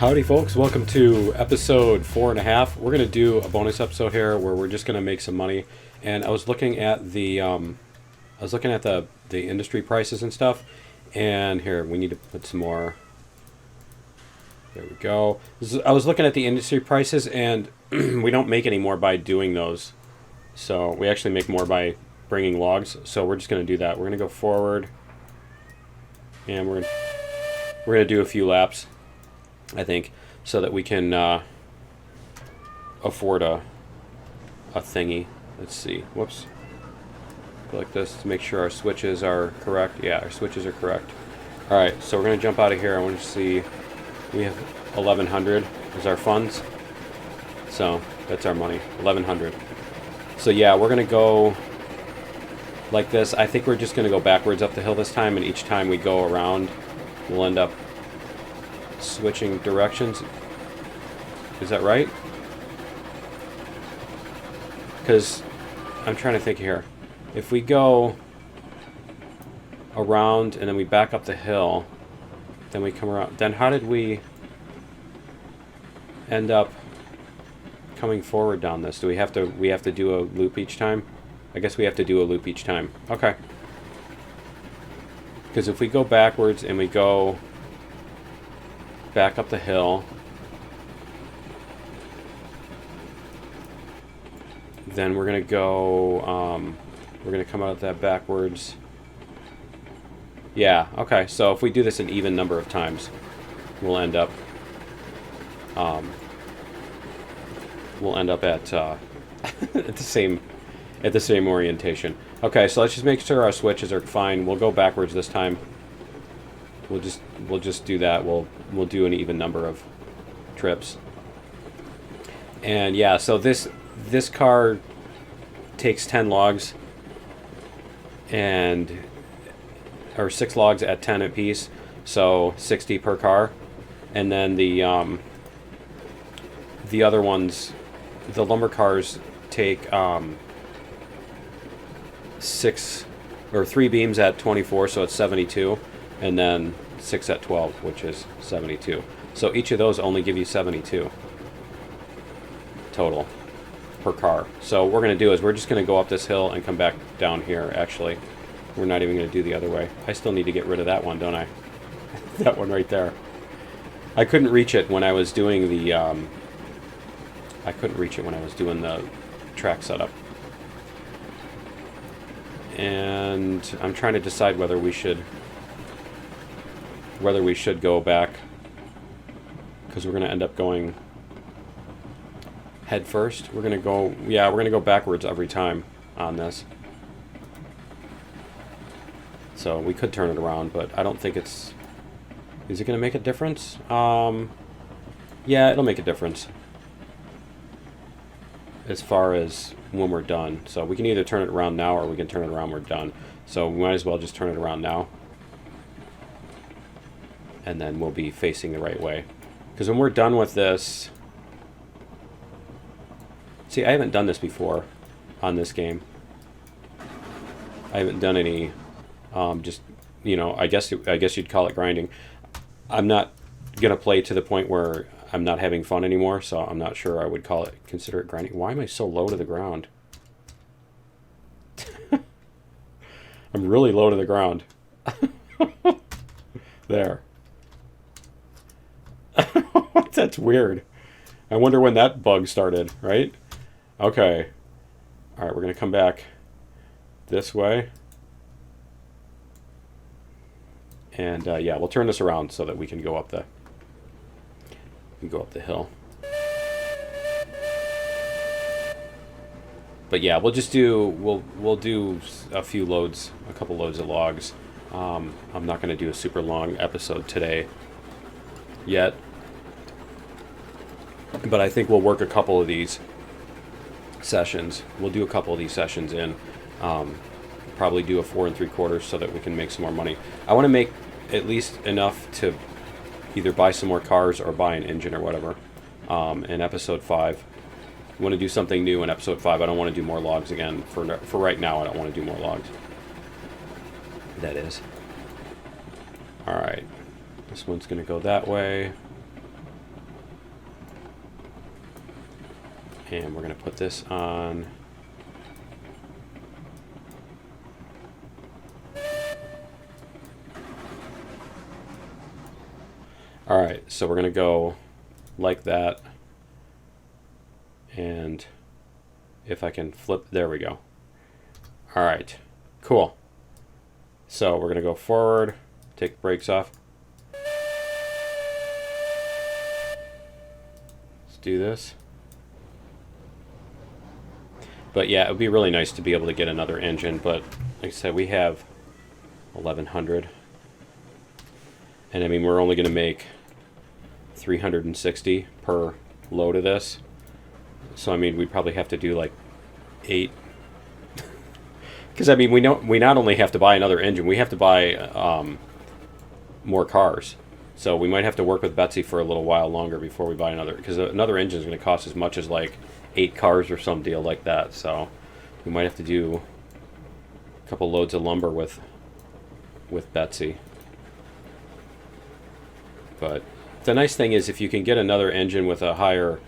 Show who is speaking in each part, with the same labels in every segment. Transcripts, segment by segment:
Speaker 1: Howdy folks, welcome to episode 4.5. We're going to do a bonus episode here where we're just going to make some money. And I was looking at the industry prices and stuff. And here, we need to put some more. There we go. I was looking at the industry prices, and we don't make any more by doing those. So we actually make more by bringing logs. So we're just going to do that. We're going to go forward. And we're going to do a few laps, I think, so that we can afford a thingy. Let's see. Whoops. Go like this to make sure our switches are correct. Yeah, our switches are correct. All right, so we're going to jump out of here. I want to see. We have 1,100 is our funds. So that's our money, 1,100. So yeah, we're going to go like this. I think we're just going to go backwards up the hill this time, and each time we go around, we'll end up switching directions. Is that right? Because I'm trying to think here. If we go around and then we back up the hill, then we come around. Then how did we end up coming forward down this? Do we have to do a loop each time? I guess we have to do a loop each time. Okay. Because if we go backwards and we go back up the hill, then we're gonna go we're gonna come out of that backwards. Yeah, okay, so if we do this an even number of times, we'll end up at at the same orientation. Okay, so let's just make sure our switches are fine. We'll go backwards this time. We'll just do that. We'll do an even number of trips. And yeah, so this car takes 10 logs or 6 logs at 10 apiece, so 60 per car. And then the other ones, the lumber cars take 3 beams at 24, so it's 72. And then 6 at 12, which is 72. So each of those only give you 72 total per car. So what we're going to do is we're just going to go up this hill and come back down here, actually. We're not even going to do the other way. I still need to get rid of that one, don't I? That one right there. I couldn't reach it when I was doing the track setup. And I'm trying to decide whether we should go back, because we're going to end up going head first. We're going to go backwards every time on this. So we could turn it around, but I don't think is it going to make a difference? Yeah, it'll make a difference as far as when we're done. So we can either turn it around now or we can turn it around when we're done. So we might as well just turn it around now. And then we'll be facing the right way. Because when we're done with this... See, I haven't done this before on this game. I haven't done any... I guess you'd call it grinding. I'm not going to play to the point where I'm not having fun anymore, so I'm not sure I would consider it grinding. Why am I so low to the ground? I'm really low to the ground. There. That's weird. I wonder when that bug started, right? Okay. Alright, we're going to come back this way. And yeah, we'll turn this around so that we can go up the hill. But yeah, we'll do a few loads, a couple loads of logs. I'm not going to do a super long episode today yet, but I think we'll work a couple of these sessions. We'll do a couple of these sessions in. Probably do a 4 3/4 so that we can make some more money. I want to make at least enough to either buy some more cars or buy an engine or whatever. In episode 5, I want to do something new in episode 5. I don't want to do more logs again. For right now, I don't want to do more logs. That is. Alright. This one's going to go that way. And we're going to put this on. Alright, so we're going to go like that. And if I can flip, there we go. Alright, cool. So we're going to go forward, take the brakes off. Let's do this. But yeah, it would be really nice to be able to get another engine, but like I said, we have 1100. And I mean, we're only going to make 360 per load of this. So I mean, we'd probably have to do like 8. Because I mean, we not only have to buy another engine, we have to buy more cars. So we might have to work with Betsy for a little while longer before we buy another. Because another engine is going to cost as much as like 8 cars or some deal like that. So we might have to do a couple loads of lumber with Betsy. But the nice thing is, if you can get another engine with a higher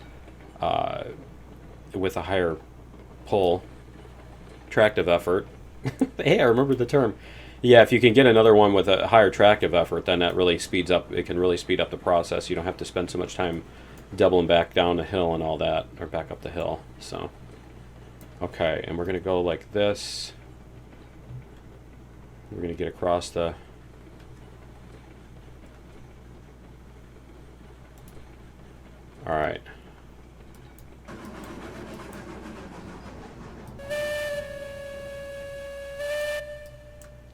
Speaker 1: pull tractive effort. Hey, I remembered the term. Yeah, if you can get another one with a higher tractive effort, then that really speeds up. It can really speed up the process. You don't have to spend so much time doubling back down the hill and all that, or back up the hill. So, okay, and we're gonna go like this. We're gonna get across the. All right.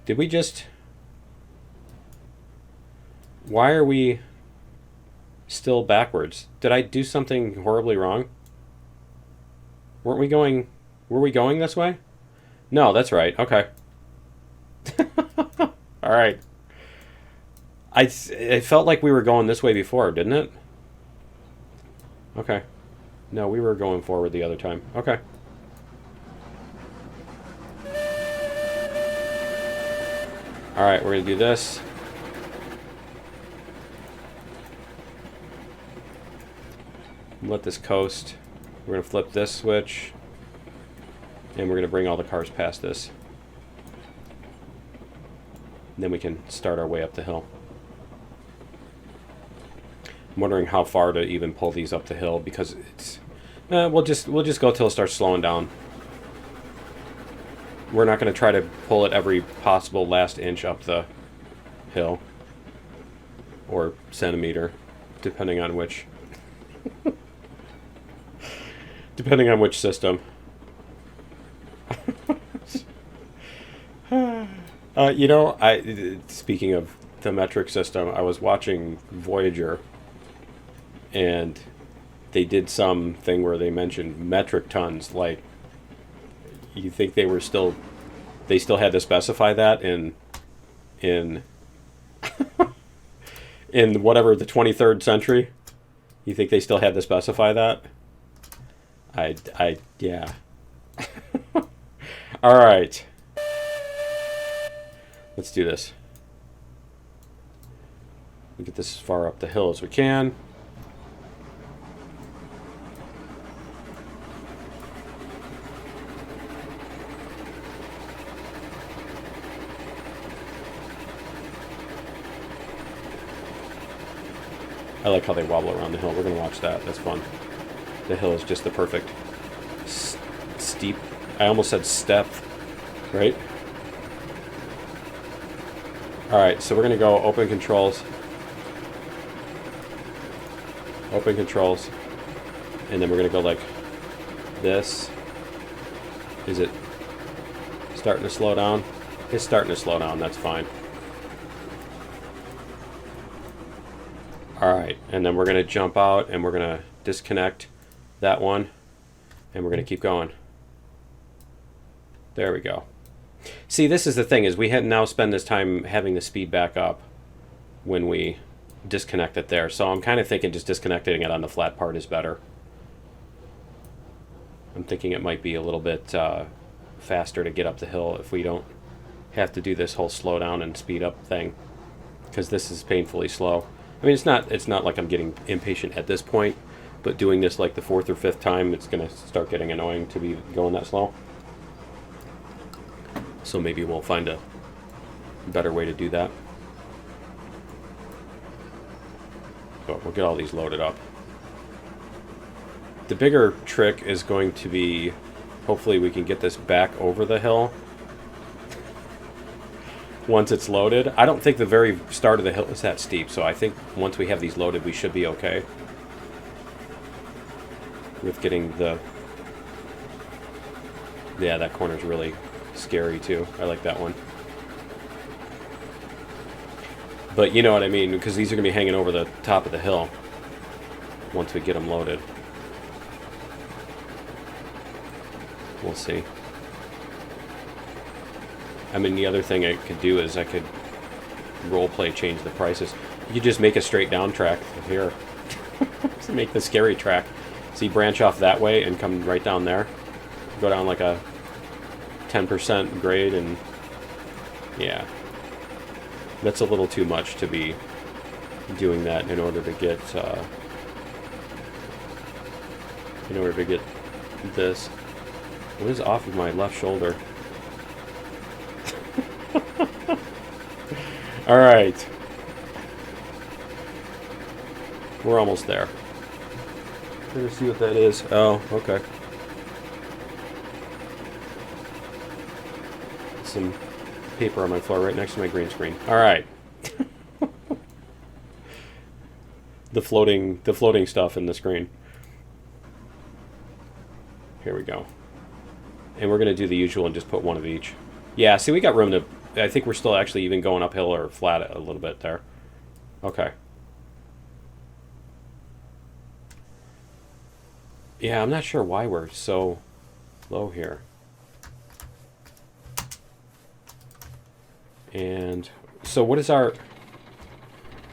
Speaker 1: Did we just... Why are we still backwards? Did I do something horribly wrong? Weren't we going... Were we going this way? No, that's right. Okay. Alright. It felt like we were going this way before, didn't it? Okay. No, we were going forward the other time. Okay. Alright, we're going to do this. Let this coast. We're going to flip this switch. And we're going to bring all the cars past this. And then we can start our way up the hill. I'm wondering how far to even pull these up the hill, because it's... we'll just go till it starts slowing down. We're not going to try to pull it every possible last inch up the hill. Or centimeter, depending on which... depending on which system. You know, speaking of the metric system, I was watching Voyager, and they did some thing where they mentioned metric tons. Like, you think they still had to specify that in in whatever, the 23rd century? You think they still had to specify that? Yeah. All right. Let's do this. We'll get this as far up the hill as we can. I like how they wobble around the hill. We're going to watch that. That's fun. The hill is just the perfect steep. I almost said step, right? Alright, so we're going to go open controls. Open controls. And then we're going to go like this. Is it starting to slow down? It's starting to slow down. That's fine. Alright, and then we're going to jump out and we're going to disconnect that one. And we're going to keep going. There we go. See, this is the thing, is we had now spend this time having the speed back up when we disconnect it there. So I'm kind of thinking just disconnecting it on the flat part is better. I'm thinking it might be a little bit faster to get up the hill if we don't have to do this whole slow down and speed up thing, because this is painfully slow. I mean, it's not like I'm getting impatient at this point, But doing this like the 4th or 5th time, it's going to start getting annoying to be going that slow. So maybe we'll find a better way to do that. But we'll get all these loaded up. The bigger trick is going to be, hopefully we can get this back over the hill once it's loaded. I don't think the very start of the hill is that steep, so I think once we have these loaded, we should be okay with getting the... Yeah, that corner's really scary too. I like that one. But you know what I mean, because these are going to be hanging over the top of the hill once we get them loaded. We'll see. I mean, the other thing I could do is I could roleplay change the prices. You could just make a straight down track here. To make the scary track. So you branch off that way and come right down there. Go down like a 10% grade and... Yeah. That's a little too much to be doing that in order to get... in order to get this. What is off of my left shoulder? Alright. We're almost there. Let's see what that is. Oh, okay. Some paper on my floor right next to my green screen. Alright. the floating stuff in the screen. Here we go. And we're going to do the usual and just put one of each. Yeah, see, we got room to... I think we're still actually even going uphill or flat a little bit there. Okay. Yeah, I'm not sure why we're so low here. And so what is our...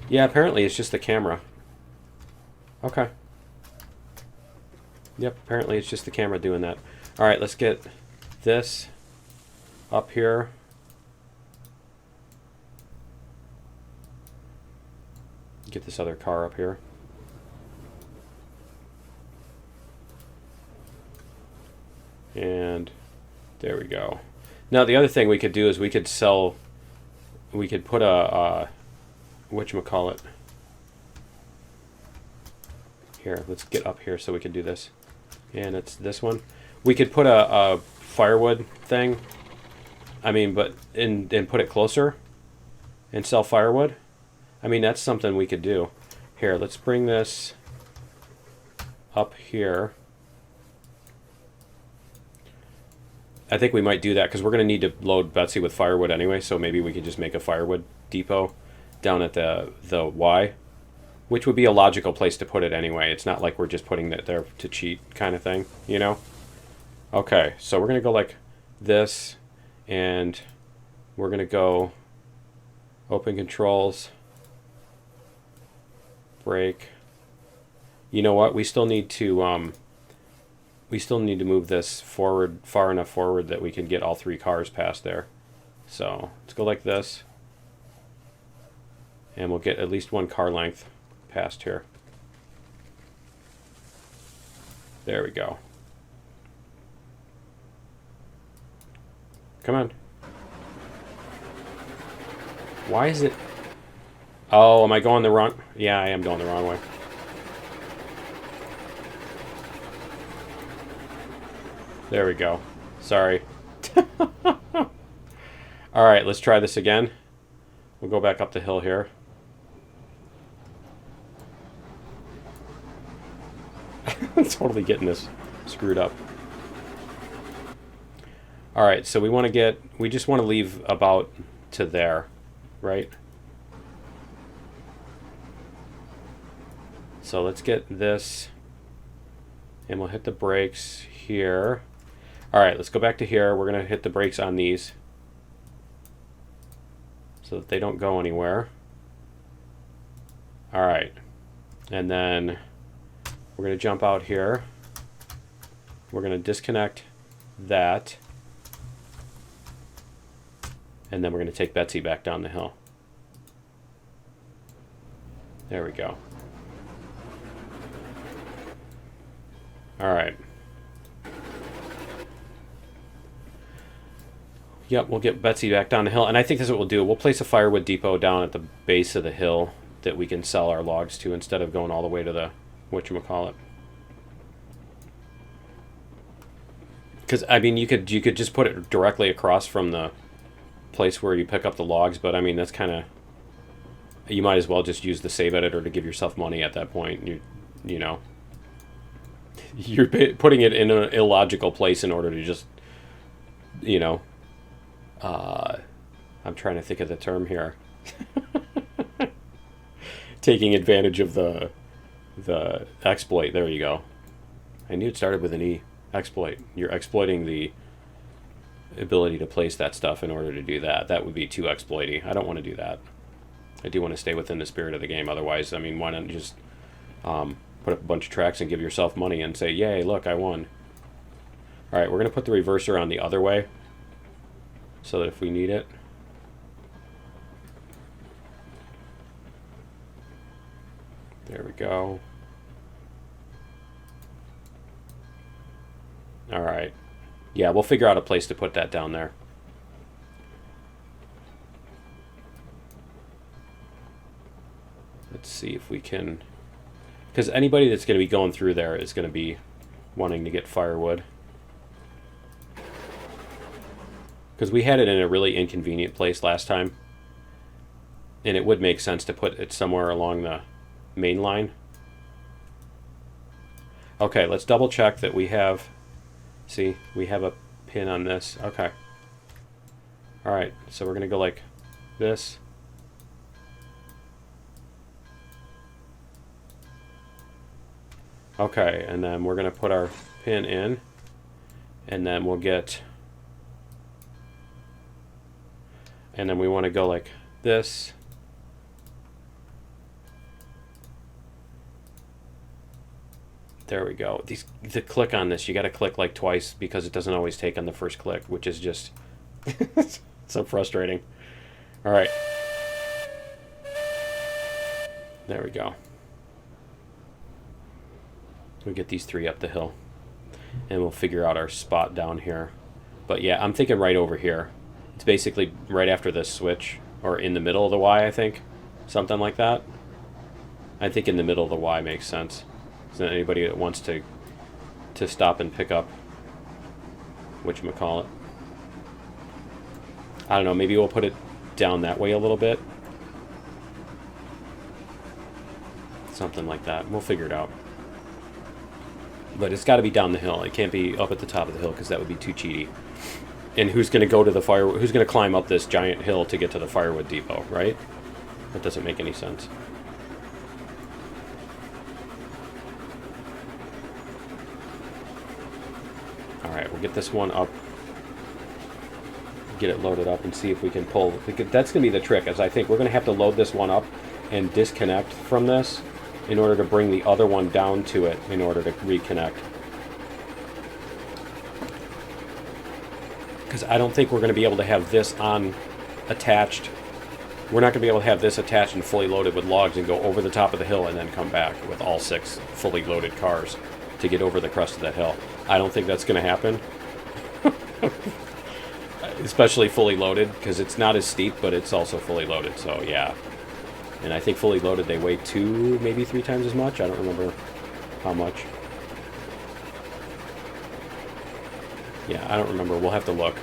Speaker 1: Yeah, apparently it's just the camera. Okay. Yep, apparently it's just the camera doing that. All right, let's get this up here. Get this other car up here. And there we go. Now the other thing we could do is we could sell, we could put a whatchamacallit. Here, let's get up here so we can do this. And it's this one. We could put a firewood thing. I mean, but and put it closer and sell firewood. I mean, that's something we could do. Here, let's bring this up here. I think we might do that because we're going to need to load Betsy with firewood anyway, so maybe we could just make a firewood depot down at the Y, which would be a logical place to put it anyway. It's not like we're just putting it there to cheat kind of thing, you know? Okay, so we're going to go like this, and we're going to go open controls, brake. You know what? We still need to move this forward, far enough forward that we can get all three cars past there. So let's go like this, and we'll get at least one car length past here. There we go. Come on. Why is it... Oh, am I going the wrong... Yeah, I am going the wrong way. There we go. Sorry. Alright, let's try this again. We'll go back up the hill here. Totally getting this screwed up. Alright, so we want to get... We just want to leave about to there, right? So let's get this, and we'll hit the brakes here. Alright, let's go back to here. We're going to hit the brakes on these so that they don't go anywhere. Alright, and then we're going to jump out here. We're going to disconnect that, and then we're going to take Betsy back down the hill. There we go. All right. Yep, we'll get Betsy back down the hill. And I think this is what we'll do. We'll place a firewood depot down at the base of the hill that we can sell our logs to instead of going all the way to the whatchamacallit. Because, I mean, you could just put it directly across from the place where you pick up the logs, but, I mean, that's kind of... You might as well just use the save editor to give yourself money at that point. You know. You're putting it in an illogical place in order to just, you know... I'm trying to think of the term here. Taking advantage of the exploit. There you go. I knew it started with an E. Exploit. You're exploiting the ability to place that stuff in order to do that. That would be too exploity. I don't want to do that. I do want to stay within the spirit of the game. Otherwise, I mean, why not just put up a bunch of tracks and give yourself money and say, yay, look, I won. All right, we're going to put the reverser on the other way so that if we need it. There we go. All right. Yeah, we'll figure out a place to put that down there. Let's see if we can... Because anybody that's going to be going through there is going to be wanting to get firewood. Because we had it in a really inconvenient place last time. And it would make sense to put it somewhere along the main line. Okay, let's double check that we have... See, we have a pin on this. Okay. Alright, so we're going to go like this. Okay, and then we're going to put our pin in. And then we'll get... And then we want to go like this. There we go. The click on this, you got to click like twice because it doesn't always take on the first click, which is just so frustrating. All right. There we go. We'll get these three up the hill and we'll figure out our spot down here. But yeah, I'm thinking right over here. It's basically right after this switch or in the middle of the Y, I think. Something like that. I think in the middle of the Y makes sense. So anybody that wants to stop and pick up whatchamacallit. I don't know, maybe we'll put it down that way a little bit. Something like that. We'll figure it out. But it's got to be down the hill. It can't be up at the top of the hill because that would be too cheaty. And who's going to go to the firewood? Who's going to climb up this giant hill to get to the firewood depot, right? That doesn't make any sense. Alright, we'll get this one up. Get it loaded up and see if we can pull. That's going to be the trick, as I think we're going to have to load this one up and disconnect from this in order to bring the other one down to it in order to reconnect. Because I don't think we're going to be able to have this on attached. We're not going to be able to have this attached and fully loaded with logs and go over the top of the hill and then come back with all 6 fully loaded cars to get over the crest of that hill. I don't think that's going to happen. Especially fully loaded, because it's not as steep, but it's also fully loaded, so yeah. And I think fully loaded they weigh 2, maybe 3 times as much. I don't remember how much. Yeah, I don't remember. We'll have to look.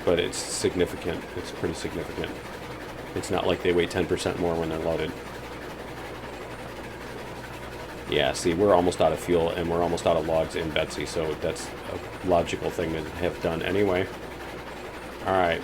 Speaker 1: But it's significant. It's pretty significant. It's not like they weigh 10% more when they're loaded. Yeah, see, we're almost out of fuel, and we're almost out of logs in Betsy, so that's a logical thing to have done anyway. Alright.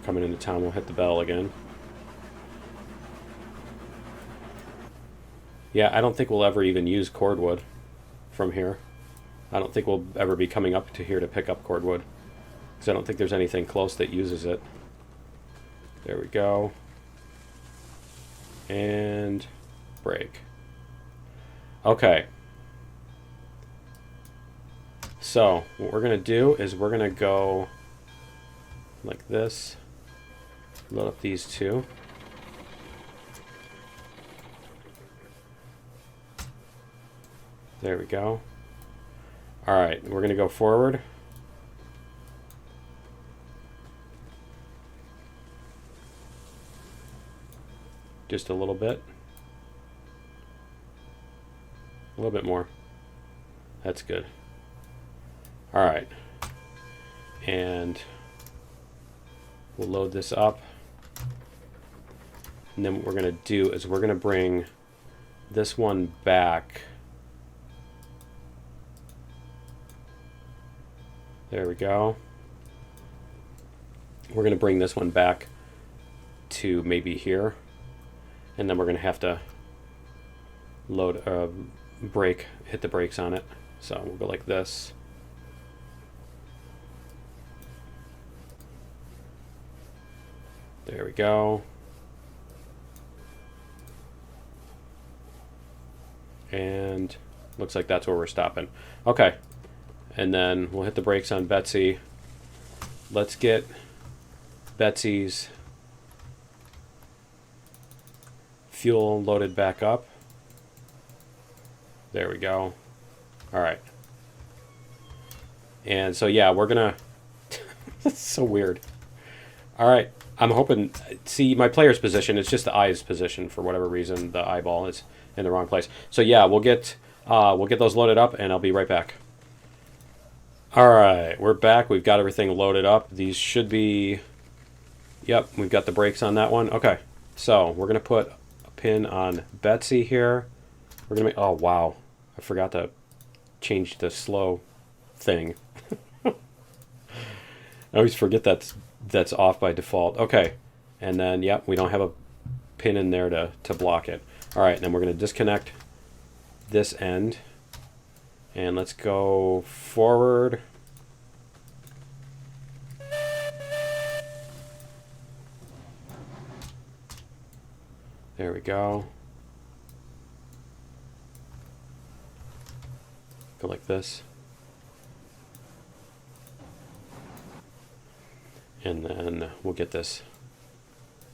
Speaker 1: Coming into town, we'll hit the bell again. Yeah, I don't think we'll ever even use cordwood from here. I don't think we'll ever be coming up to here to pick up cordwood, because I don't think there's anything close that uses it. There we go. And break. Okay. So what we're going to do is we're going to go like this. Load up these two. There we go. All right, we're going to go forward. Just a little bit. A little bit more. That's good. All right. And we'll load this up. And then what we're going to do is we're going to bring this one back. There we go. We're going to bring this one back to maybe here. And then we're going to have to load, hit the brakes on it. So we'll go like this. There we go. And looks like that's where we're stopping. Okay. And then we'll hit the brakes on Betsy. Let's get Betsy's fuel loaded back up. There we go. All right. And so, yeah, we're going to... That's so weird. All right. I'm hoping... See, my player's position, it's just the eye's position. For whatever reason, the eyeball is in the wrong place. So, yeah, we'll get those loaded up, and I'll be right back. All right. We're back. We've got everything loaded up. These should be... Yep, we've got the brakes on that one. Okay. So, we're going to put a pin on Betsy here. We're going to make... Oh, wow. I forgot to change the slow thing. I always forget that's off by default. Okay. And then, yep, we don't have a pin in there to block it. All right, and then we're going to disconnect this end. And let's go forward. There we go. Go like this. And then we'll get this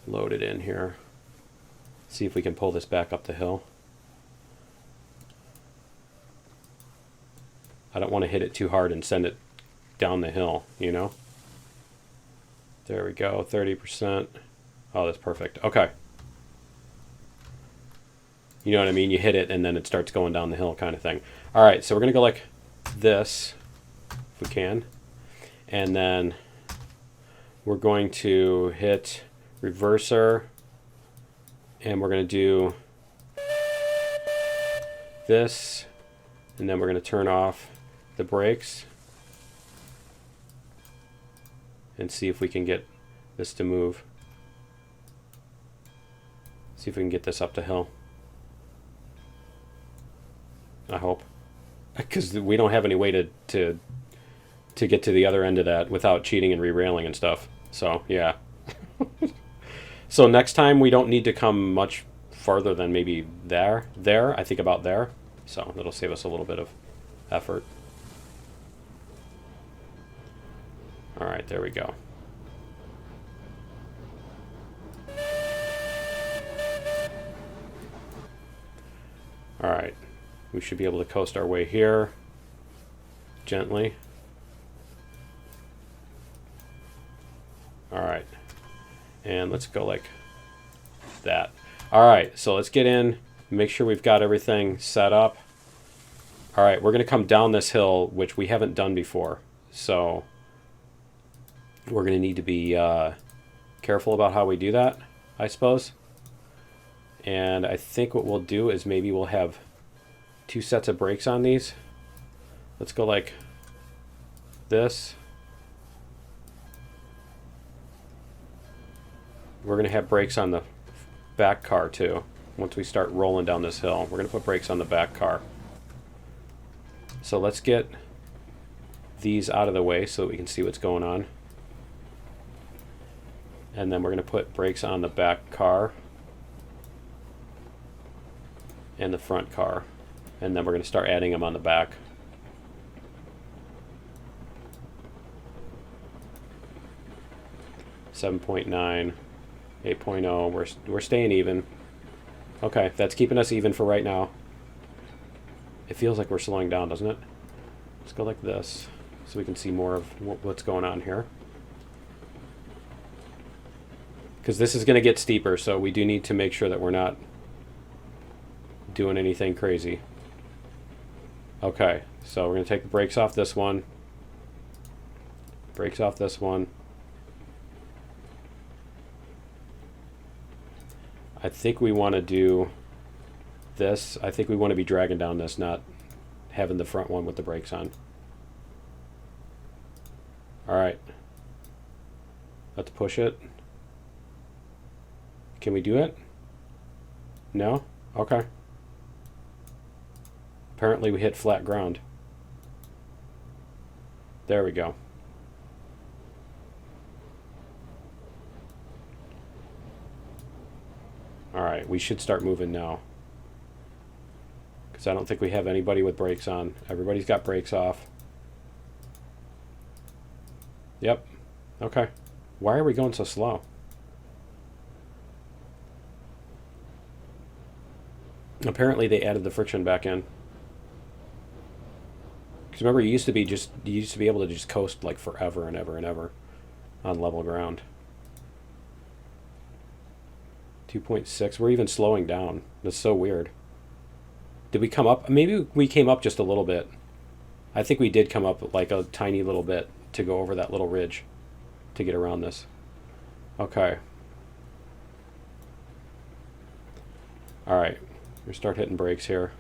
Speaker 1: loaded in here. See if we can pull this back up the hill. I don't want to hit it too hard and send it down the hill, you know? There we go, 30%. Oh, that's perfect. Okay. You know what I mean? You hit it and then it starts going down the hill kind of thing. All right, so we're going to go like this, if we can. And then we're going to hit reverser. And we're going to do this. And then we're going to turn off the brakes. And see if we can get this to move. See if we can get this up the hill. I hope, because we don't have any way to get to the other end of that without cheating and re-railing and stuff. So yeah. So next time we don't need to come much farther than maybe there. I think about there. So that'll save us a little bit of effort. All right, there we go. All right. We should be able to coast our way here gently. All right. And let's go like that. All right, so let's get in, make sure we've got everything set up. All right, we're going to come down this hill, which we haven't done before. So we're going to need to be careful about how we do that, I suppose. And I think what we'll do is maybe we'll have 2 sets of brakes on these. Let's go like this. We're going to have brakes on the back car too. Once we start rolling down this hill, we're going to put brakes on the back car. So let's get these out of the way so that we can see what's going on. And then we're going to put brakes on the back car and the front car. And then we're going to start adding them on the back. 7.9, 8.0. We're staying even. Okay, that's keeping us even for right now. It feels like we're slowing down, doesn't it? Let's go like this so we can see more of what's going on here. Because this is going to get steeper, so we do need to make sure that we're not doing anything crazy. Okay, so we're going to take the brakes off this one. Brakes off this one. I think we want to do this. I think we want to be dragging down this, not having the front one with the brakes on. All right. Let's push it. Can we do it? No? Okay. Apparently we hit flat ground. There we go. Alright, we should start moving now. Because I don't think we have anybody with brakes on. Everybody's got brakes off. Yep. Okay. Why are we going so slow? Apparently they added the friction back in. Because remember, you used to be able to just coast like forever and ever and ever on level ground. 2.6. We're even slowing down. That's so weird. Did we come up? Maybe we came up just a little bit. I think we did come up like a tiny little bit to go over that little ridge to get around this. Okay. All right. We start hitting brakes here.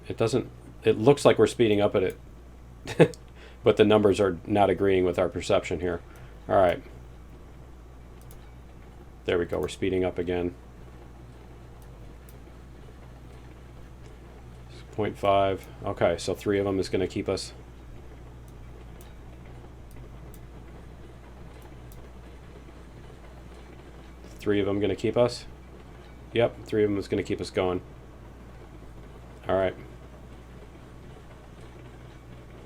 Speaker 1: It looks like we're speeding up at it, but the numbers are not agreeing with our perception here. All right. There we go. We're speeding up again. 0.5. Okay, so 3 of them is going to keep us. Three of them going to keep us? Yep, 3 of them is going to keep us going. All right.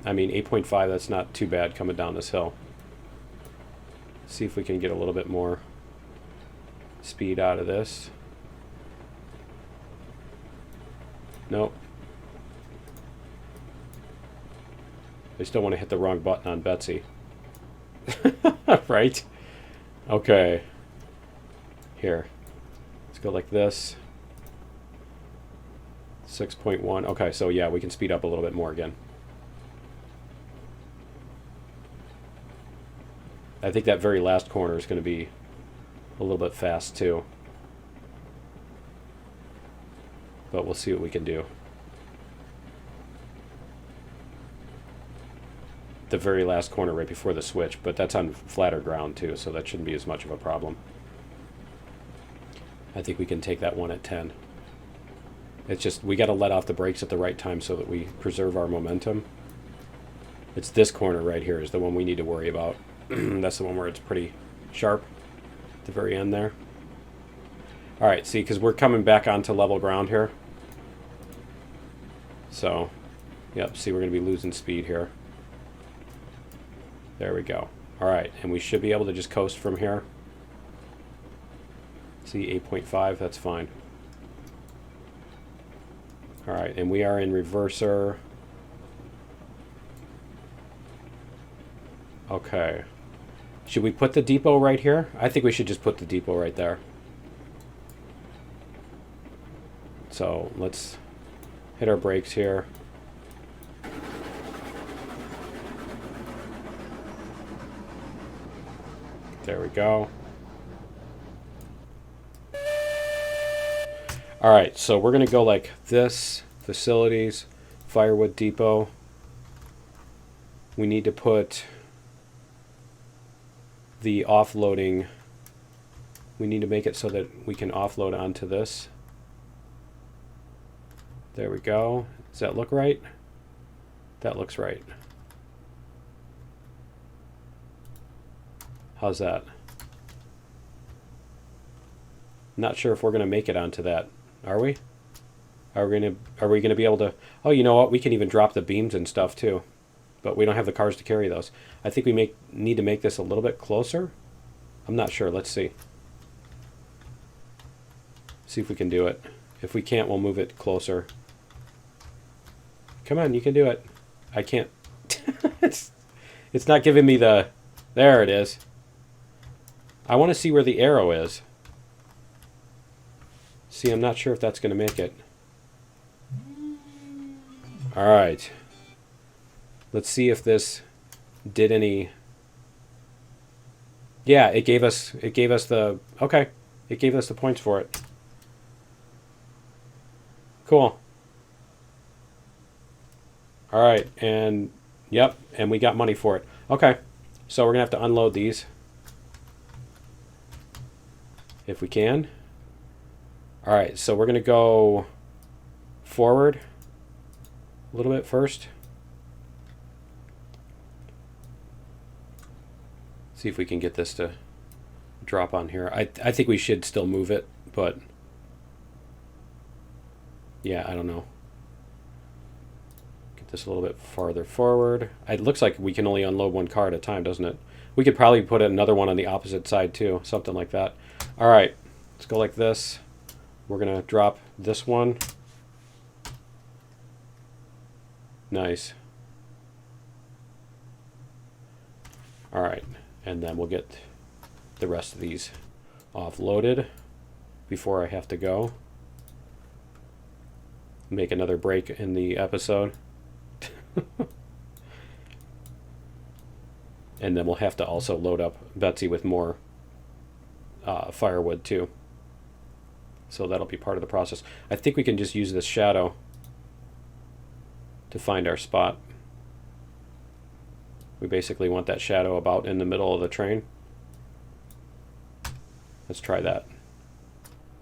Speaker 1: I mean, 8.5, that's not too bad coming down this hill. See if we can get a little bit more speed out of this. Nope. I still want to hit the wrong button on Betsy. Right? Okay. Here. Let's go like this. 6.1. Okay, so yeah, we can speed up a little bit more again. I think that very last corner is going to be a little bit fast too. But we'll see what we can do. The very last corner right before the switch, but that's on flatter ground too, so that shouldn't be as much of a problem. I think we can take that one at 10. It's just, we got to let off the brakes at the right time so that we preserve our momentum. It's this corner right here is the one we need to worry about. That's the one where it's pretty sharp at the very end there. All right, see, because we're coming back onto level ground here. So, yep, see, we're going to be losing speed here. There we go. All right, and we should be able to just coast from here. See, 8.5, that's fine. All right, and we are in reverser. Okay. Should we put the depot right here? I think we should just put the depot right there. So let's hit our brakes here. There we go. All right, so we're going to go like this. Facilities, firewood depot. We need to put the offloading. We need to make it so that we can offload onto this. There we go. Does that look right? That looks right. How's that? Not sure if we're going to make it onto that. Are we? Are we going to be able to? Oh, you know what? We can even drop the beams and stuff too. but we don't have the cars to carry those. I think we need to make this a little bit closer. I'm not sure. Let's see. See if we can do it. If we can't, we'll move it closer. Come on, you can do it. I can't. it's not giving me the... There it is. I want to see where the arrow is. See, I'm not sure if that's going to make it. All right. Let's see if this did any... Yeah, it gave us the... Okay. It gave us the points for it. Cool. All right, and yep, and we got money for it. Okay, so we're gonna have to unload these if we can. All right, so we're gonna go forward a little bit first. See if we can get this to drop on here. I think we should still move it, but yeah, I don't know. Get this a little bit farther forward. It looks like we can only unload one car at a time, doesn't it? We could probably put another one on the opposite side too, something like that. All right, let's go like this. We're gonna drop this one. Nice. All right, and then we'll get the rest of these offloaded before I have to go. Make another break in the episode. And then we'll have to also load up Betsy with more firewood too. So that'll be part of the process. I think we can just use this shadow to find our spot. We basically want that shadow about in the middle of the train. Let's try that.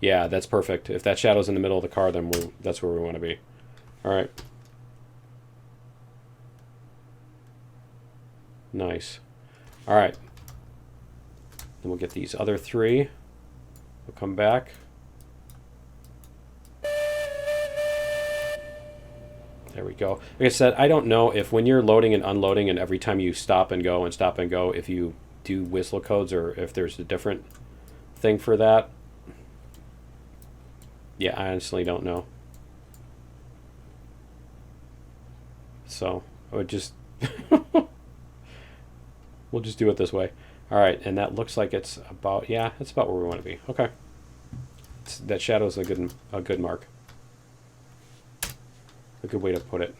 Speaker 1: Yeah, that's perfect. If that shadow's in the middle of the car, then that's where we want to be. All right. Nice. All right. Then we'll get these other three. We'll come back. There we go. Like I said, I don't know if when you're loading and unloading and every time you stop and go, if you do whistle codes or if there's a different thing for that. Yeah, I honestly don't know. So I would just... We'll just do it this way. All right, and that looks like it's about... Yeah, it's about where we want to be. Okay. That shadow's a good mark. A good way to put it.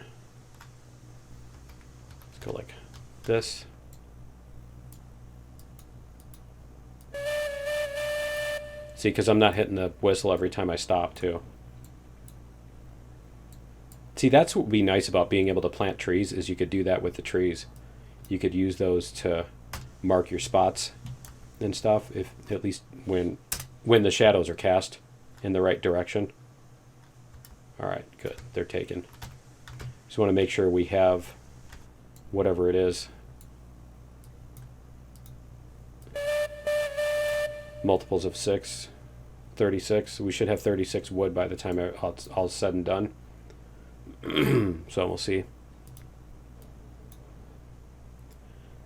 Speaker 1: Let's go like this. See, because I'm not hitting the whistle every time I stop, too. See, that's what would be nice about being able to plant trees, is you could do that with the trees. You could use those to mark your spots and stuff, if at least when the shadows are cast in the right direction. All right, good. They're taken. Just want to make sure we have whatever it is. Multiples of 6, 36. We should have 36 wood by the time all said and done. So we'll see.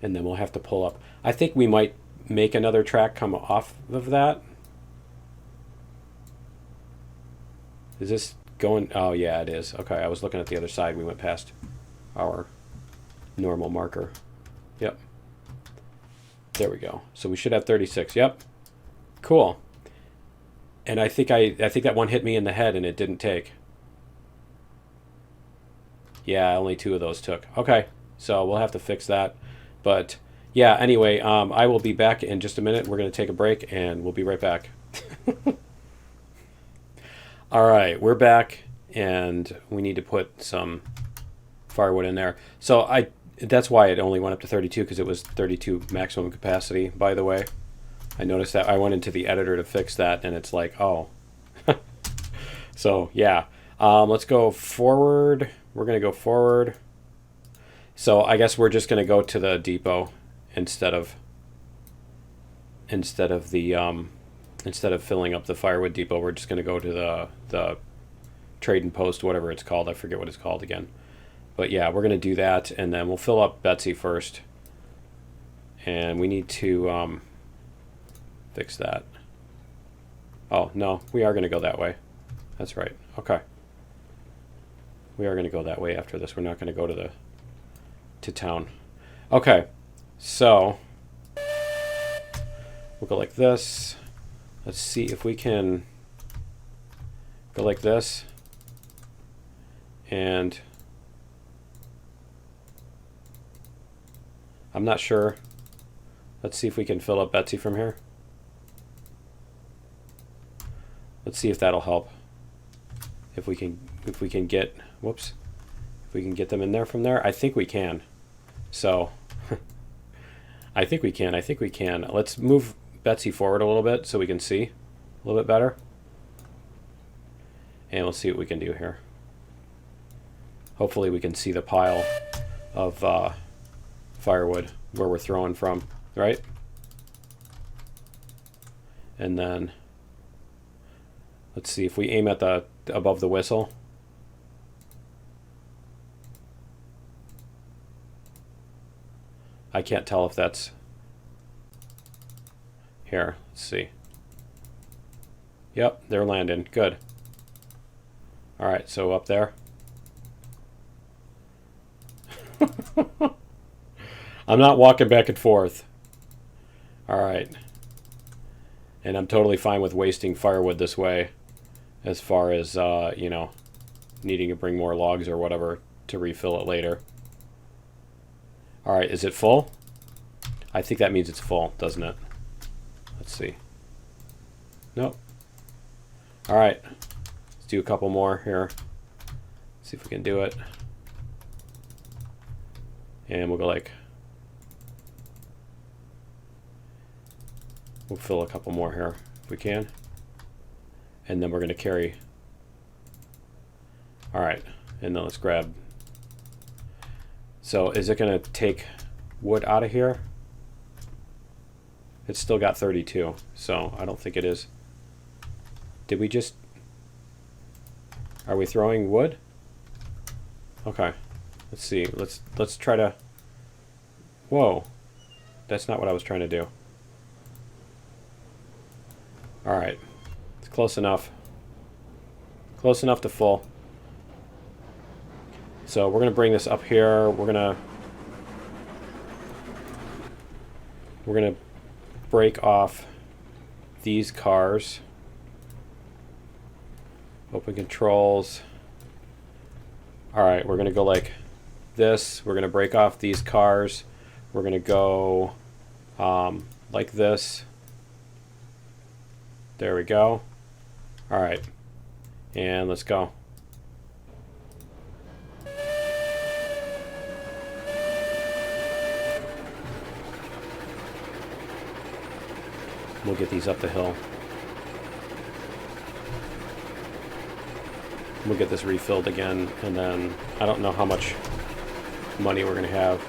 Speaker 1: And then we'll have to pull up. I think we might make another track come off of that. Is this going? Oh, yeah, it is. Okay, I was looking at the other side. We went past our normal marker. Yep. There we go. So we should have 36. Yep. Cool. And I think that one hit me in the head and it didn't take. Yeah, only 2 of those took. Okay, so we'll have to fix that. But yeah, anyway, I will be back in just a minute. We're going to take a break and we'll be right back. All right, we're back and we need to put some firewood in there. So that's why it only went up to 32, because it was 32 maximum capacity, by the way. I noticed that. I went into the editor to fix that and it's like, oh. So yeah, let's go forward. We're going to go forward. So I guess we're just going to go to the depot instead of filling up the firewood depot. We're just going to go to the trade and post, whatever it's called. I forget what it's called again. But yeah, we're going to do that, and then we'll fill up Betsy first. And we need to fix that. Oh, no, we are going to go that way. That's right. Okay. We are going to go that way after this. We're not going to go to town. Okay. So we'll go like this. Let's see if we can go like this. And I'm not sure. Let's see if we can fill up Betsy from here. Let's see if that'll help. If we can get, whoops, if we can get them in there from there. I think we can. So I think we can. Let's move Betsy forward a little bit so we can see a little bit better. And we'll see what we can do here. Hopefully we can see the pile of firewood where we're throwing from, right? And then let's see if we aim at the above the whistle. I can't tell if that's here. Let's see. Yep, they're landing. Good. All right, so up there. I'm not walking back and forth. All right. And I'm totally fine with wasting firewood this way as far as, you know, needing to bring more logs or whatever to refill it later. All right, is it full? I think that means it's full, doesn't it? Let's see. Nope. All right. Let's do a couple more here. See if we can do it. And we'll go like... We'll fill a couple more here if we can. And then we're going to carry... All right. And then let's grab... So is it going to take wood out of here? It's still got 32, so I don't think it is. Did we just... Are we throwing wood? Okay. Let's see. Let's try to... Whoa. That's not what I was trying to do. All right. It's close enough. Close enough to full. So we're going to bring this up here. We're going to break off these cars. Open controls. All right, we're going to go like this. We're going to break off these cars. We're going to go like this. There we go. All right. And let's go. We'll get these up the hill. We'll get this refilled again, and then I don't know how much money we're going to have.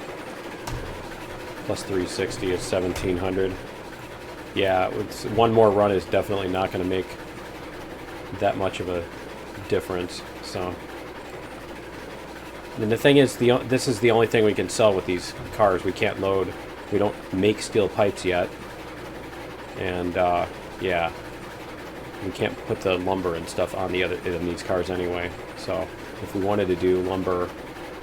Speaker 1: Plus 360 is 1,700. Yeah, it's, one more run is definitely not going to make that much of a difference. So, and the thing is, this is the only thing we can sell with these cars. We can't load. We don't make steel pipes yet. And yeah, we can't put the lumber and stuff on in these cars anyway. So if we wanted to do lumber,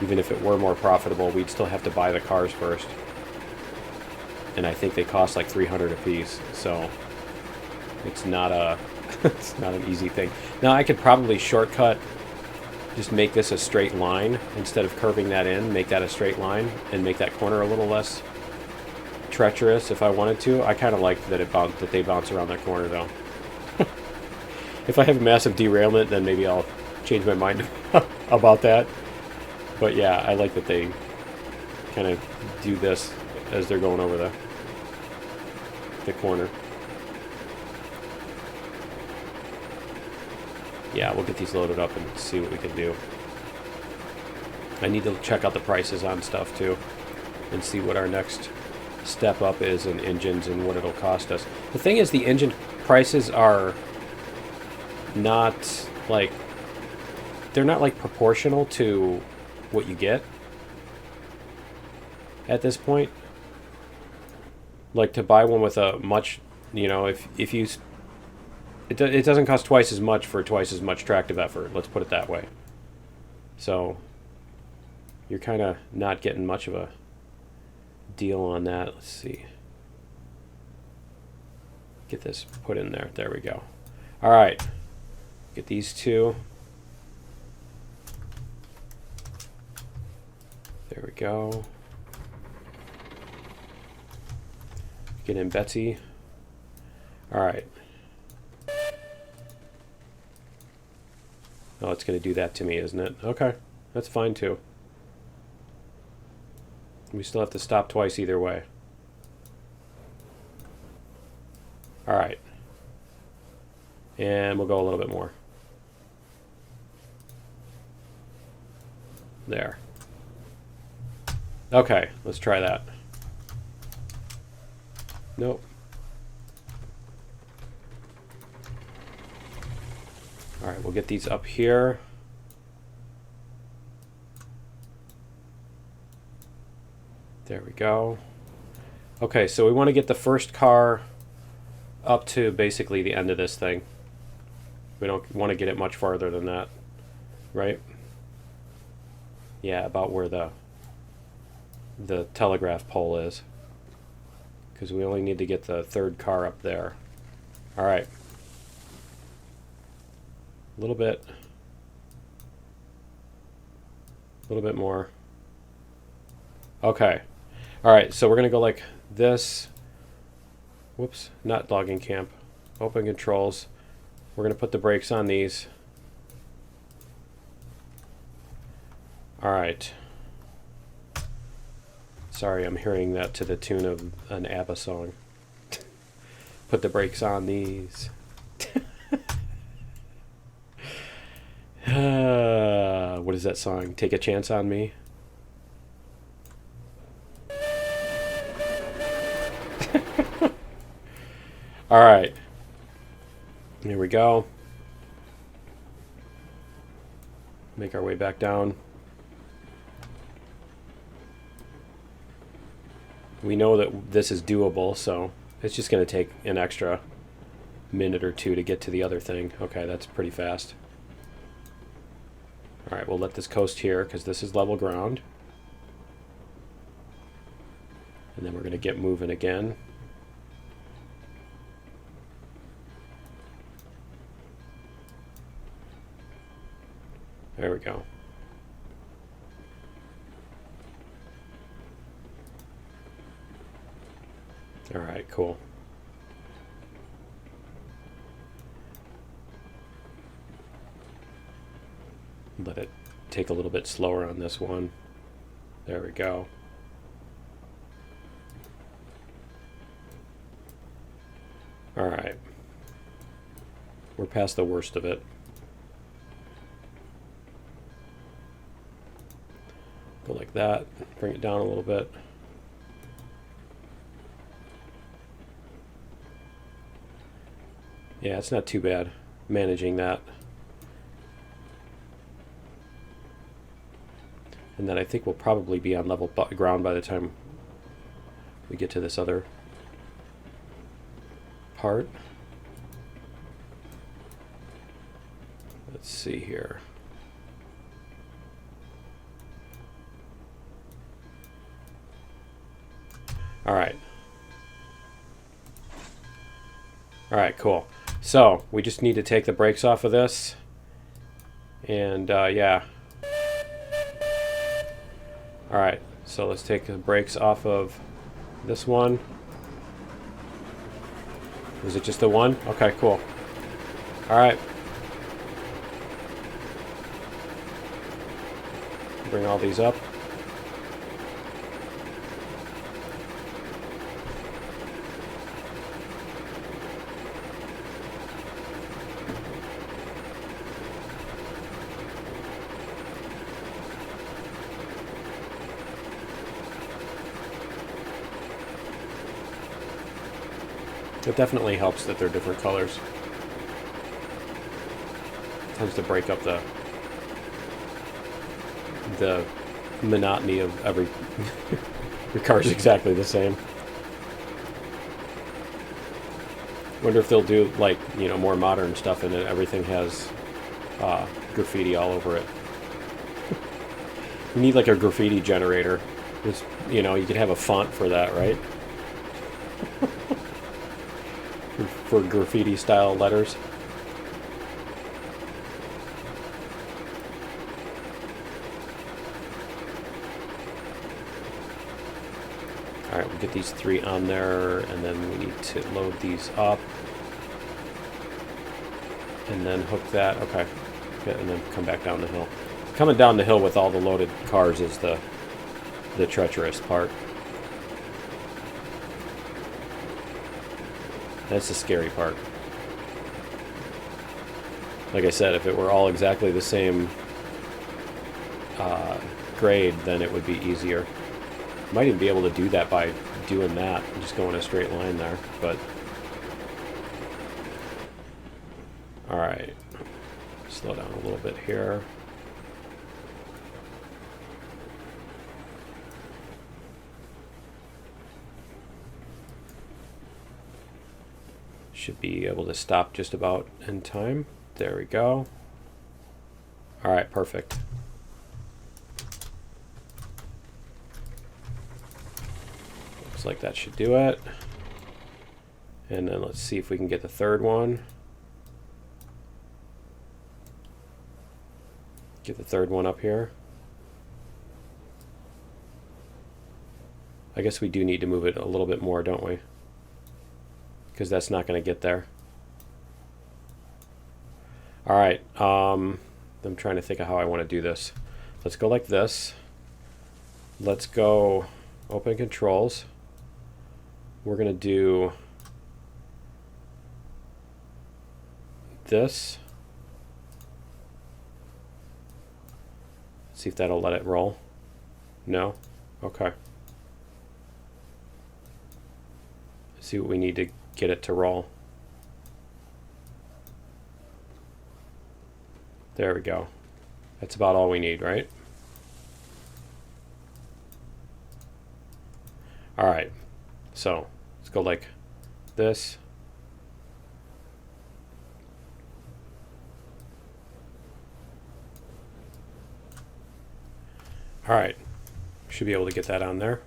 Speaker 1: even if it were more profitable, we'd still have to buy the cars first. And I think they cost like $300 a piece. So it's not a it's not an easy thing. Now I could probably shortcut, just make this a straight line instead of curving that in. Make that a straight line and make that corner a little less treacherous if I wanted to. I kind of like that they bounce around that corner though. If I have a massive derailment, then maybe I'll change my mind about that. But yeah, I like that they kind of do this as they're going over the corner. Yeah, we'll get these loaded up and see what we can do. I need to check out the prices on stuff too and see what our next step up is in engines and what it'll cost us. The thing is, the engine prices are not like, they're not like proportional to what you get at this point. Like to buy one with a much, you know, if you, it doesn't cost twice as much for twice as much tractive effort. Let's put it that way. So you're kind of not getting much of a deal on that. Let's see. Get this put in there. There we go. All right. Get these two. There we go. Get in Betsy. All right. Oh, it's going to do that to me, isn't it? Okay. That's fine, too. We still have to stop twice either way. All right. And we'll go a little bit more. There. Okay, let's try that. Nope. All right, we'll get these up here. There we go. Okay, so we want to get the first car up to basically the end of this thing. We don't want to get it much farther than that, right? Yeah, about where the telegraph pole is. Because we only need to get the third car up there. All right. A little bit more. Okay. All right, so we're going to go like this. Whoops, not logging camp. Open controls. We're going to put the brakes on these. All right. Sorry, I'm hearing that to the tune of an ABBA song. Put the brakes on these. What is that song? Take a Chance on Me? All right. Here we go. Make our way back down. We know that this is doable, so it's just going to take an extra minute or two to get to the other thing. Okay, that's pretty fast. All right, we'll let this coast here because this is level ground. And then we're going to get moving again. There we go. All right, cool. Let it take a little bit slower on this one. There we go. All right. We're past the worst of it. Go like that. Bring it down a little bit. Yeah, it's not too bad managing that. And then I think we'll probably be on level ground by the time we get to this other part. Let's see here. All right. All right, cool. So we just need to take the brakes off of this. And yeah. All right, so let's take the brakes off of this one. Was it just the one? Okay, cool. All right. Bring all these up. It definitely helps that they're different colors. Tends to break up the monotony of every your car's exactly the same. Wonder if they'll do, like, you know, more modern stuff in it. Everything has graffiti all over it. You need like a graffiti generator. It's, you know, you could have a font for that, right? For graffiti style letters. Alright, we'll get these 3 on there, and then we need to load these up. And then hook that, okay. And then come back down the hill. Coming down the hill with all the loaded cars is the treacherous part. That's the scary part. Like I said, if it were all exactly the same grade, then it would be easier. Might even be able to do that by doing that, just going a straight line there, but... Alright. Slow down a little bit here. Should be able to stop just about in time. There we go. Alright, perfect. Looks like that should do it. And then let's see if we can get the third one. Get the third one up here. I guess we do need to move it a little bit more, don't we? Because that's not going to get there. Alright, I'm trying to think of how I want to do this. Let's go like this. Let's go open controls. We're going to do this. See if that'll let it roll. No? Okay. See what we need to get it to roll. There we go. That's about all we need, right? Alright. So, let's go like this. Alright. Should be able to get that on there.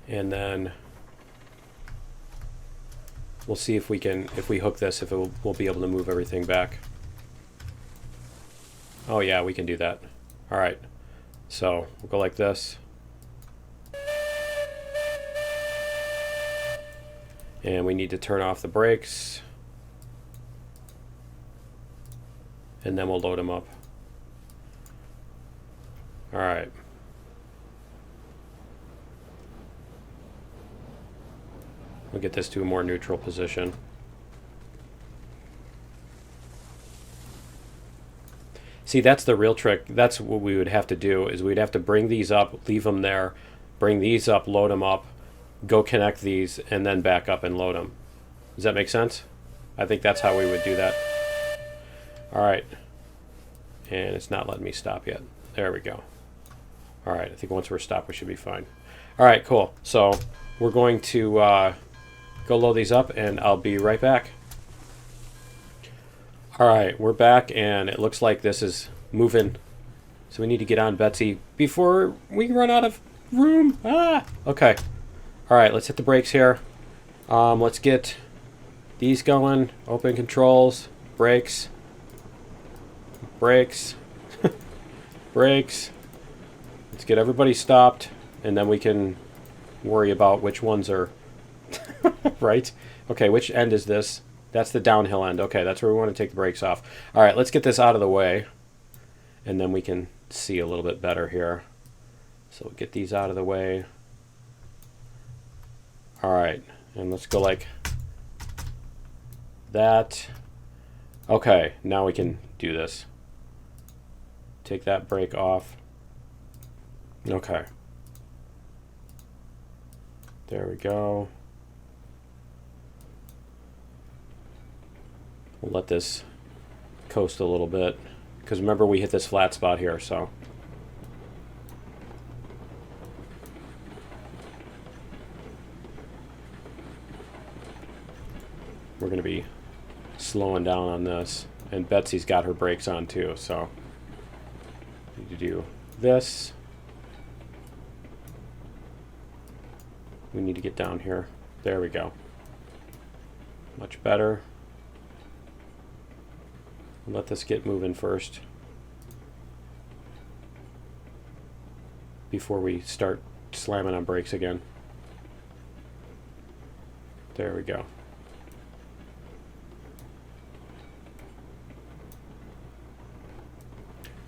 Speaker 1: And then we'll see if we can, if we hook this, if we'll be able to move everything back. Oh yeah, we can do that. Alright. So, we'll go like this. And we need to turn off the brakes. And then we'll load them up. Alright. We'll get this to a more neutral position. See, that's the real trick. That's what we would have to do, is we'd have to bring these up, leave them there, bring these up, load them up, go connect these, and then back up and load them. Does that make sense? I think that's how we would do that. Alright. And it's not letting me stop yet. There we go. Alright, I think once we're stopped, we should be fine. Alright, cool. So, we're going to go load these up, and I'll be right back. Alright, we're back, and it looks like this is moving. So we need to get on Betsy before we run out of room. Ah! Okay. Alright, let's hit the brakes here. Let's get these going. Open controls. Brakes. Brakes. Brakes. Let's get everybody stopped, and then we can worry about which ones are... right? Okay, which end is this? That's the downhill end. Okay, that's where we want to take the brakes off. All right, let's get this out of the way, and then we can see a little bit better here. So we'll get these out of the way. All right, and let's go like that. Okay, now we can do this. Take that brake off. Okay. There we go. We'll let this coast a little bit, because remember we hit this flat spot here, so slowing down on this. And Betsy's got her brakes on too, so need to do this. We need to get down here. There we go. Much better. Let this get moving first before we start slamming on brakes again. There we go.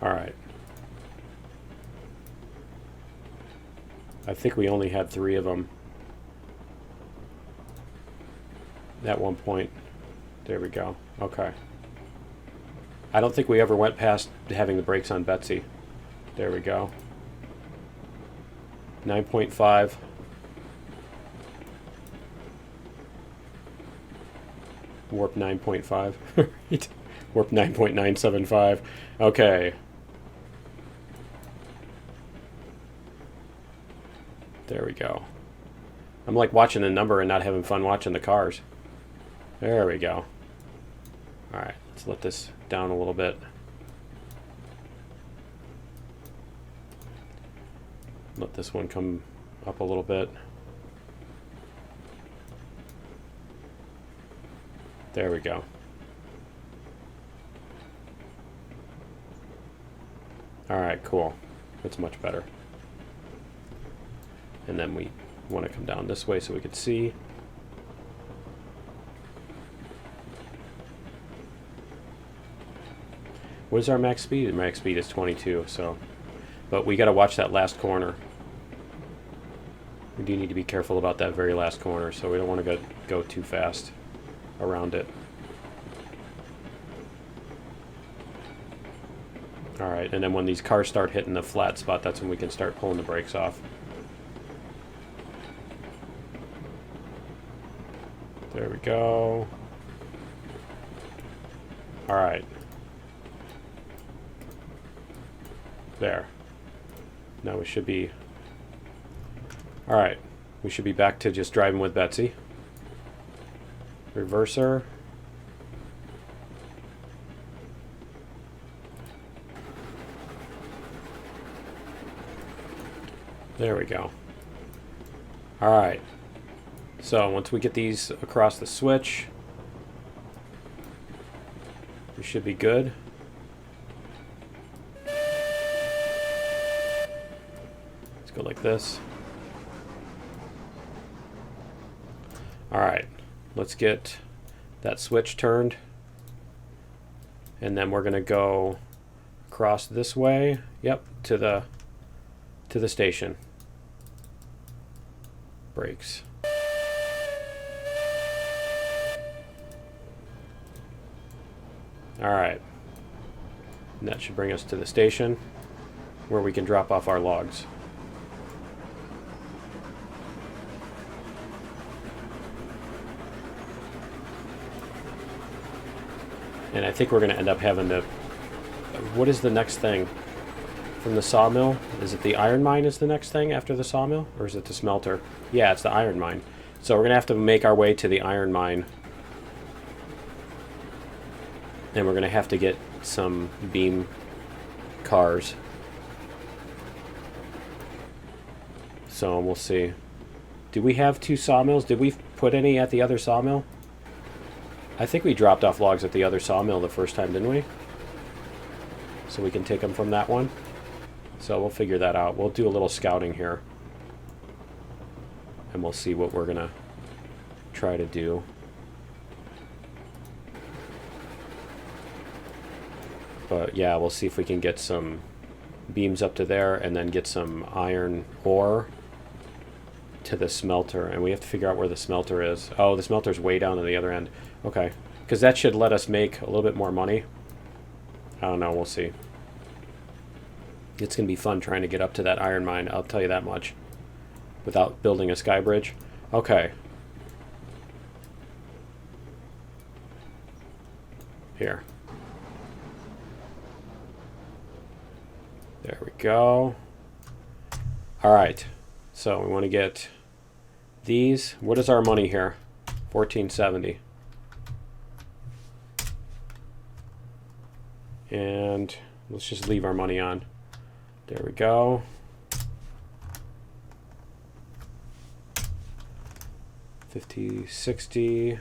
Speaker 1: All right. I think we only had 3 of them at one point. There we go. Okay. I don't think we ever went past having the brakes on Betsy. There we go. 9.5. Warp 9.5. Warp 9.975. Okay. There we go. I'm like watching the number and not having fun watching the cars. There we go. Alright, let's let this down a little bit. Let this one come up a little bit. There we go. Alright, cool. That's much better. And then we want to come down this way so we can see. What is our max speed? Max speed is 22, so... But we got to watch that last corner. We do need to be careful about that very last corner, so we don't want to go too fast around it. Alright, and then when these cars start hitting the flat spot, that's when we can start pulling the brakes off. There we go. Alright. There. Now we should be... Alright. We should be back to just driving with Betsy. Reverser. There we go. Alright. So once we get these across the switch, we should be good. Let's go like this. Alright. Let's get that switch turned. And then we're going to go across this way. Yep, to the station. Brakes. Alright. And that should bring us to the station where we can drop off our logs. And I think we're going to end up having to... What is the next thing from the sawmill? Is it the iron mine is the next thing after the sawmill? Or is it the smelter? Yeah, it's the iron mine. So we're going to have to make our way to the iron mine. And we're going to have to get some beam cars. So we'll see. Do we have 2 sawmills? Did we put any at the other sawmill? I think we dropped off logs at the other sawmill the first time, didn't we? So we can take them from that one. So we'll figure that out. We'll do a little scouting here. And we'll see what we're going to try to do. But yeah, we'll see if we can get some beams up to there and then get some iron ore to the smelter. And we have to figure out where the smelter is. Oh, the smelter's way down on the other end. Okay. Because that should let us make a little bit more money. I don't know. We'll see. It's going to be fun trying to get up to that iron mine. I'll tell you that much. Without building a sky bridge. Okay. Here. There we go. Alright. So we want to get these. What is our money here? 1470. And let's just leave our money on. There we go. $50, $60.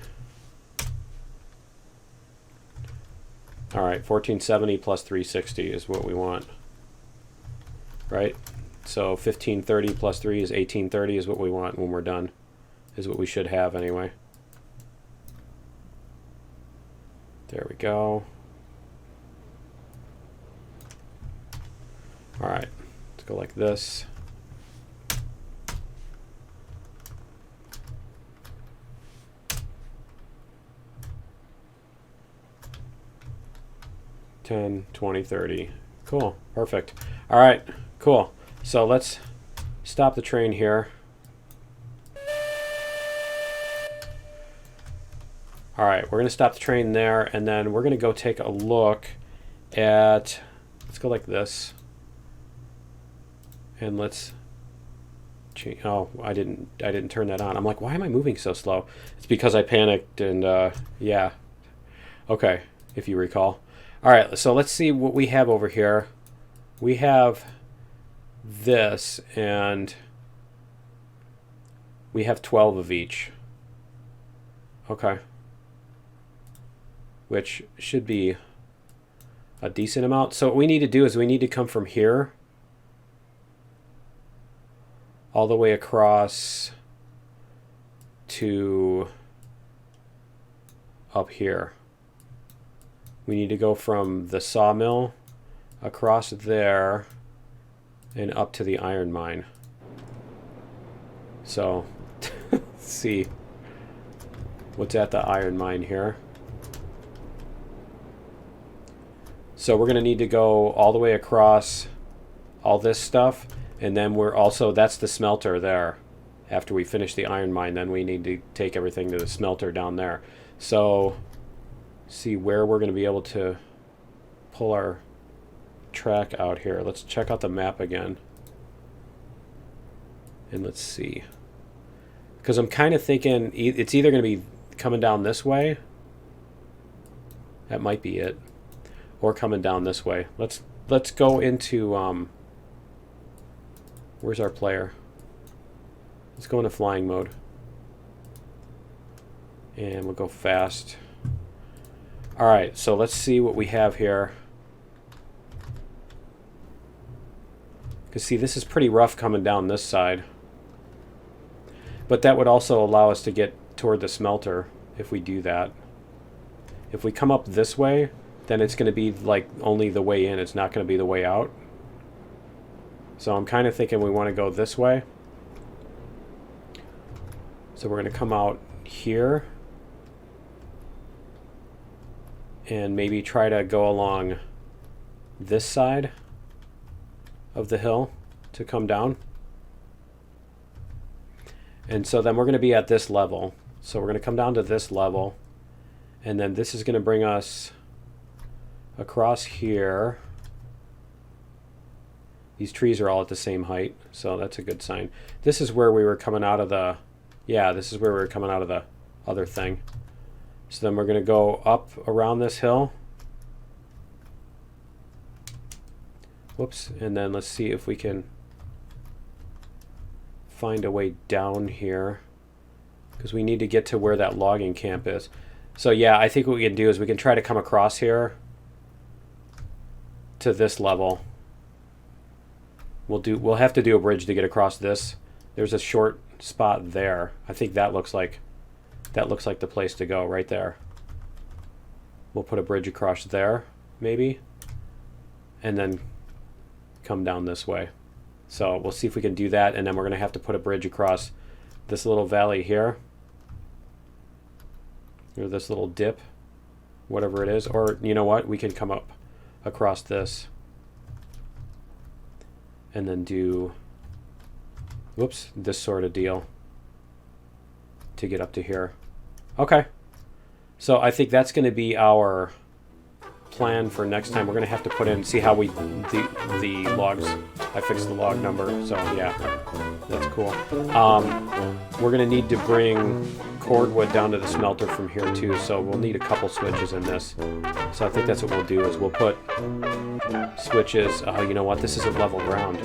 Speaker 1: All right, 1470 plus 360 is what we want, right? So 1530 plus 3 is 1830 is what we want when we're done, is what we should have anyway. There we go. All right, let's go like this. $10, $20, $30. Cool, perfect. All right, cool. So let's stop the train here. All right, we're gonna stop the train there, and then we're gonna go take a look at, let's go like this. And let's change, oh, I didn't turn that on. I'm like, why am I moving so slow? It's because I panicked and yeah. Okay, if you recall. All right, so let's see what we have over here. We have this, and we have 12 of each. Okay. Which should be a decent amount. So what we need to do is we need to come from here all the way across to up here. We need to go from the sawmill across there and up to the iron mine. So let's see what's at the iron mine here. So we're going to need to go all the way across all this stuff, and then we're also, that's the smelter there. After we finish the iron mine, then we need to take everything to the smelter down there. So see where we're going to be able to pull our track out here. Let's check out the map again. And let's see. Because I'm kind of thinking it's either going to be coming down this way. That might be it. Or coming down this way. Let's go into where's our player? Let's go into flying mode. And we'll go fast. Alright, so let's see what we have here. Because see, this is pretty rough coming down this side. But that would also allow us to get toward the smelter if we do that. If we come up this way, then it's going to be like only the way in. It's not going to be the way out. So I'm kind of thinking we want to go this way. So we're going to come out here. And maybe try to go along this side of the hill to come down. And so then we're going to be at this level. So we're going to come down to this level. And then this is going to bring us across here. These trees are all at the same height, so that's a good sign. This is where we were coming out of the, yeah, this is where we were coming out of the other thing. So then we're going to go up around this hill. Whoops. And then let's see if we can find a way down here, because we need to get to where that logging camp is. So yeah, I think what we can do is we can try to come across here to this level. We'll have to do a bridge to get across this. There's a short spot there. I think that looks like the place to go right there. We'll put a bridge across there, maybe, and then come down this way. So we'll see if we can do that, and then we're going to have to put a bridge across this little valley here, or this little dip, whatever it is. Or you know what? We can come up across this and then do, whoops, this sort of deal to get up to here. Okay. So I think that's going to be our plan for next time. We're going to have to put in, see how we, the logs, I fixed the log number, so yeah, that's cool. We're going to need to bring cordwood down to the smelter from here too, so we'll need a couple switches in this. So I think that's what we'll do, is we'll put switches. Oh, you know what, this isn't level ground.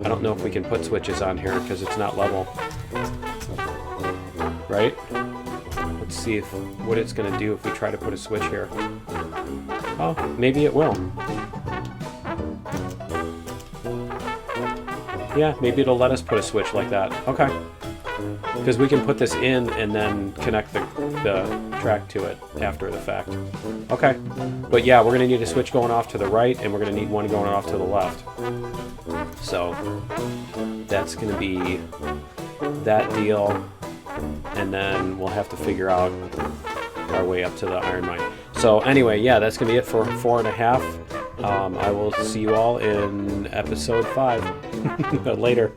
Speaker 1: I don't know if we can put switches on here because it's not level. Right? Let's see what it's going to do if we try to put a switch here. Oh, maybe it will. Yeah, maybe it'll let us put a switch like that. Okay. Because we can put this in and then connect the track to it after the fact. Okay. But yeah, we're going to need a switch going off to the right, and we're going to need one going off to the left. So that's going to be that deal. And then we'll have to figure out our way up to the iron mine. So anyway, yeah, that's going to be it for 4.5. I will see you all in episode 5. Later.